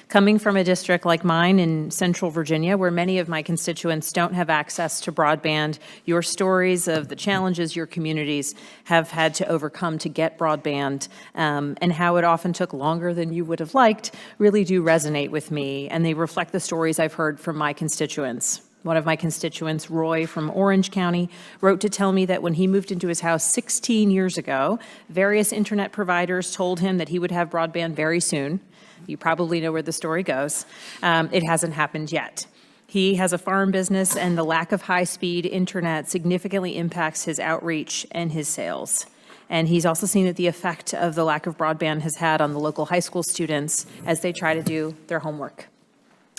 Coming from a district like mine in Central Virginia, where many of my constituents don't have access to broadband, your stories of the challenges your communities have had to overcome to get broadband and how it often took longer than you would have liked really do resonate with me, and they reflect the stories I've heard from my constituents. One of my constituents, Roy from Orange County, wrote to tell me that when he moved into his house 16 years ago, various internet providers told him that he would have broadband very soon. You probably know where the story goes. It hasn't happened yet. He has a farm business, and the lack of high-speed internet significantly impacts his outreach and his sales. And he's also seen that the effect of the lack of broadband has had on the local high school students as they try to do their homework.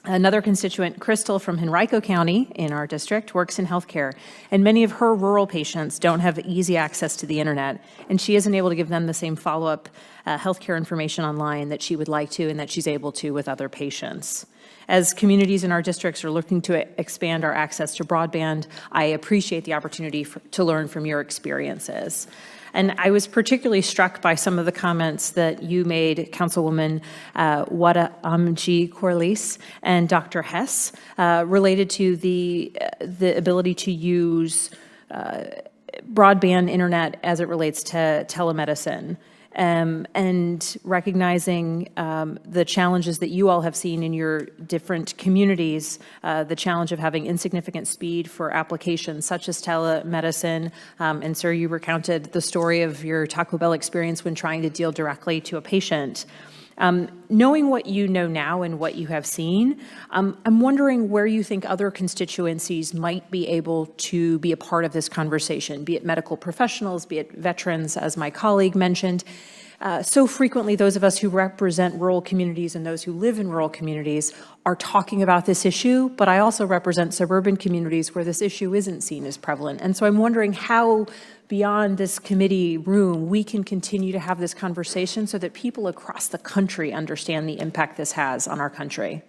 Another constituent, Crystal from Henrico County in our district, works in healthcare, and many of her rural patients don't have easy access to the internet, and she isn't able to give them the same follow-up healthcare information online that she would like to and that she's able to with other patients. As communities in our districts are looking to expand our access to broadband, I appreciate the opportunity to learn from your experiences. And I was particularly struck by some of the comments that you made, Councilwoman Wada Amji Corliss and Dr. Hess, related to the ability to use broadband internet as it relates to telemedicine. And recognizing the challenges that you all have seen in your different communities, the challenge of having insignificant speed for applications such as telemedicine. And sir, you recounted the story of your Taco Bell experience when trying to deal directly to a patient. Knowing what you know now and what you have seen, I'm wondering where you think other constituencies might be able to be a part of this conversation, be it medical professionals, be it veterans, as my colleague mentioned. So frequently, those of us who represent rural communities and those who live in rural communities are talking about this issue, but I also represent suburban communities where this issue isn't seen as prevalent. And so I'm wondering how, beyond this committee room, we can continue to have this conversation so that people across the country understand the impact this has on our country.